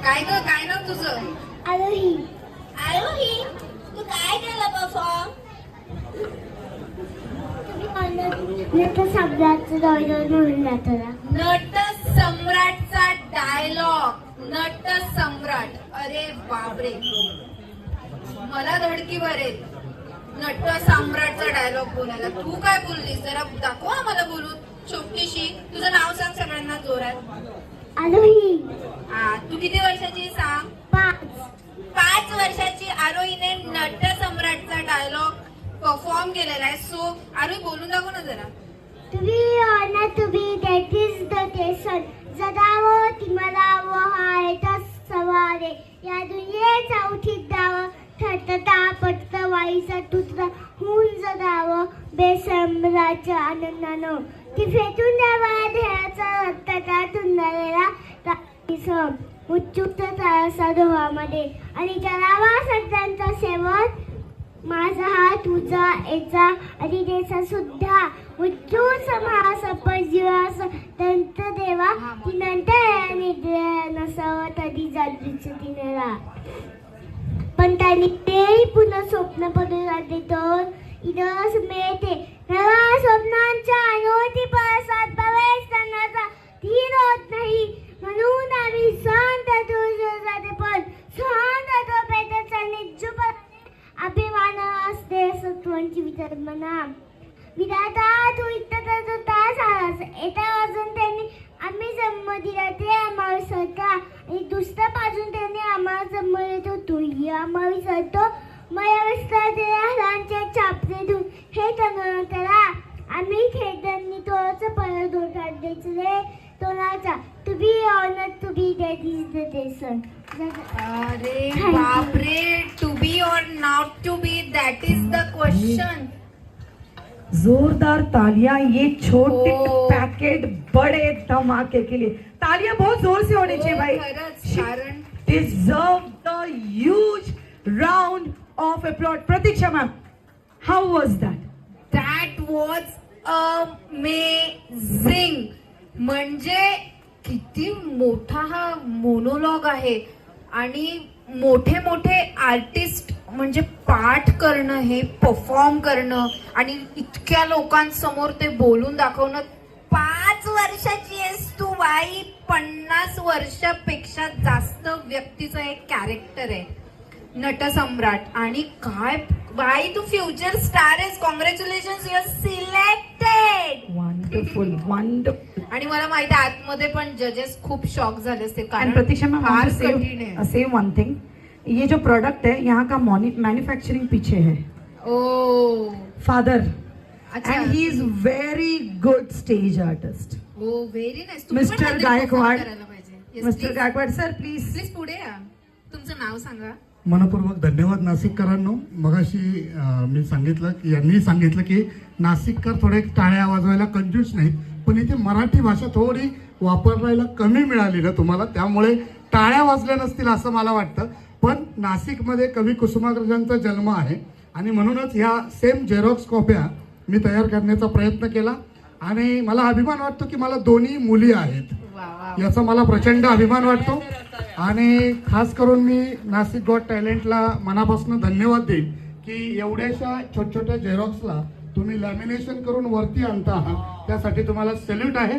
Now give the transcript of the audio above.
काय नाव तुझं? आरोही. आरोही, तू काय केलं परफॉर्म? नट सम्राटचं डायलॉग म्हणून जाताना. नट सम्राटचा डायलॉग. नट सम्राट, अरे बापरे, मला धडकी भरेल नट सम्राटचा डायलॉग बोलायला. तू काय बोललीस जरा दाखव आम्हाला बोलून छोटीशी. तुझं नाव सांग सगळ्यांना जोरात. आरोही. तू किती वर्षाची सांग? 5 वर्षाची आरोहीने नट सम्राटचा डायलॉग परफॉर्म केलेला आहे. सो आरोही बोलून दाखव ना जरा. To be or to be, that is the lesson. जगावं तिमलावं हा येता सवार आहे. या दुनियेचा उठीत दावं ठरता पटत वाईचा तुतरा होऊन जगावं बेसम्राच्या आनंदानं. ती फेटून द्यावा ध्येयाचा रक्ताचा तुंडलेला उत्सुकता तारसा डोहामध्ये आणि करावा सत्यांचा सेवन. माझा हा तुझा याचा अधिदेचा सुद्धा उच्चूर समास अपजीवास दंत देवा ती नंतर नसावं तरी जादूच तिनेला. पण त्यांनी तेही पुन्हा स्वप्न पडून राहते तर इदस मिळते नवा स्वप्नांच्या अनोळखी परसात प्रवेश करण्याचा धीर होत नाही. म्हणून आम्ही शांत जाते पण शांत पेटाचा निजुप अभिमान असते सत्वांची विचारमना. विधाता तू इतका जो तास आलास एका वाजून त्यांनी आम्ही जन्म दिला ते आम्हाला सरका आणि दुसऱ्या बाजून त्यांनी आम्हाला जन्म देतो तोही आम्हाला विसरतो. मला विस्तार छापते धुन हे तरुण त्याला आम्ही खेळताना तोच परत डोक्यात द्यायचं तोनाचा टू बी ऑनर to be that is the lesson. अरे बापरे, to be or not to be that is the question. जोरदार तालियां ये छोटे Oh. पैकेट बड़े धमाके के लिए. तालियां बहुत जोर से होनी चाहिए भाई. खरंच कारण Deserve the huge round of applause. Pratiksha ma'am, how was that? That was amazing. म्हणजे किती मोठा हा मोनोलॉग आहे आणि मोठे मोठे आर्टिस्ट म्हणजे पाठ करणं हे परफॉर्म करणं आणि इतक्या लोकांसमोर ते बोलून दाखवणं. 5 वर्षाची आहेस तू बाई, 50 वर्षापेक्षा जास्त व्यक्तीचं एक कॅरेक्टर आहे नटसम्राट. आणि काय बाई, तू फ्युचर स्टार आहेस. Congratulation, you are selected. Wonderful, wonderful. आणि मला माहिती आहे आतमध्ये पण जजेस खूप शॉक झाले असते And कारण Pratiksha ma'am, I फार want to कठीण आहे. say one thing. ये जो प्रोडक्ट है यहाँ का मैन्युफैक्चरिंग पीछे है. ओ फादर अच्छा. and he is very good stage artist. Oh very nice. Mr. Gaikwad. Mr. Mr. Gaikwad sir please. Please पुढे या. तुमचं नाव सांगा. मनपूर्वक धन्यवाद नाशिककरांनो. मगाशी मी सांगितलं की यांनी सांगितलं की नाशिककर थोडे टाळ्या वाजवायला कंजूस नाहीत, पण इथे मराठी भाषा थोडी वापरायला कमी मिळाली ना तुम्हाला, त्यामुळे टाळ्या वाजल्या नसतील असं मला वाटतं. पण नाशिकमध्ये कवी कुसुमाग्रजांचा जन्म आहे आणि म्हणूनच ह्या सेम झेरॉक्स कॉप्या मी तयार करण्याचा प्रयत्न केला आणि मला अभिमान वाटतो की मला दोन्ही मुली आहेत. वा वा. याचा मला प्रचंड अभिमान वाटतो आणि खास करून मी नाशिक गॉट टॅलेंटला मनापासून धन्यवाद देईन की एवढ्याशा छोट्या छोट्या झेरॉक्सला तुम्ही लॅमिनेशन करून वरती आणता आहात, त्यासाठी तुम्हाला सॅल्यूट आहे.